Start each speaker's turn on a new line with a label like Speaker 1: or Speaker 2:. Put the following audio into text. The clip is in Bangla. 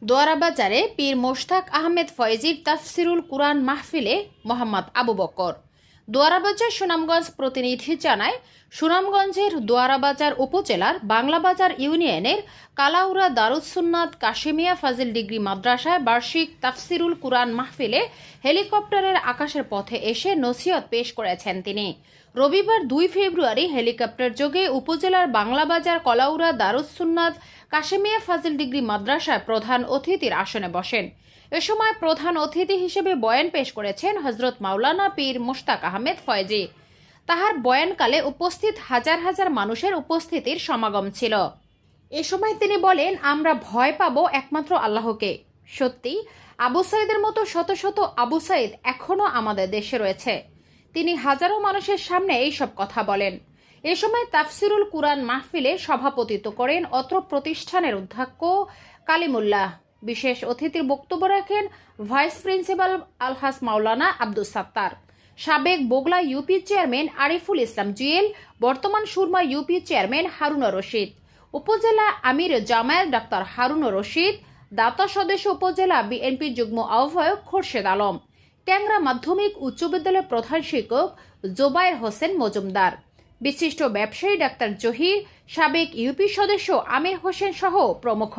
Speaker 1: দোয়ারাবাজারে পীর মোশতাক আহমেদ ফয়েজির তাফসিরুল কুরআন মাহফিলে মোহাম্মদ আবু বকর। দোয়ারাবাজার সুনামগঞ্জ প্রতিনিধি জানায়, সুনামগঞ্জের দোয়ারাবাজার উপজেলার বাংলাবাজার ইউনিয়নের কালাউরা দারুস সুন্নাত কাশেমিয়া ফাজিল ডিগ্রি মাদ্রাসায় বার্ষিক তাফসিরুল কুরআন মাহফিলে হেলিকপ্টারের আকাশের পথে এসে নসিহত পেশ করেছেন তিনি। রবিবার 2 ফেব্রুয়ারি হেলিকপ্টার যোগে উপজেলার বাংলাবাজার কলাউরা দারুস সুন্নাত কাশেমিয়া ফাজিল ডিগ্রি মাদ্রাসায় প্রধান অতিথির আসনে বসেন। এ সময় প্রধান অতিথি হিসেবে বয়ান পেশ করেছেন হযরত মাওলানা পীর মোশতাক আহমেদ ফয়েজি। তাহার বয়ানকালে উপস্থিত হাজার হাজার মানুষের উপস্থিতির সমাগম ছিল। এ সময় তিনি বলেন, আমরা ভয় পাব একমাত্র আল্লাহকে। সত্যি আবু সাইদের মতো শত শত আবু সাইদ এখনো আমাদের দেশে রয়েছে। তিনি হাজারো মানুষের সামনে এইসব কথা বলেন। এ সময় তাফসিরুল কুরআন মাহফিলে সভাপতিত্ব করেন অত্র প্রতিষ্ঠানের অধ্যক্ষ কালিমুল্লাহ। বিশেষ অতিথির বক্তব্য রাখেন ভাইস প্রিন্সিপাল আলহাজ মাওলানা আব্দুস সাত্তার, সাবেক বগলা ইউপি চেয়ারম্যান আরিফুল ইসলাম জুয়েল, বর্তমান সুরমা ইউপি চেয়ারম্যান হারুনুর রশিদ, উপজেলা আমির জামায়াত ডাক্তার হারুনুর রশিদ, দাতা সদস্য উপজেলা বিএনপি যুগ্ম আহ্বায়ক খোরশেদ আলম, ট্যাংরা মাধ্যমিক উচ্চ বিদ্যালয়ের প্রধান শিক্ষক জোবায়ের হোসেন মজুমদার, বিশিষ্ট ব্যবসায়ী ডাক্তার জহির, সাবেক ইউপি সদস্য আমির হোসেন সহ প্রমুখ।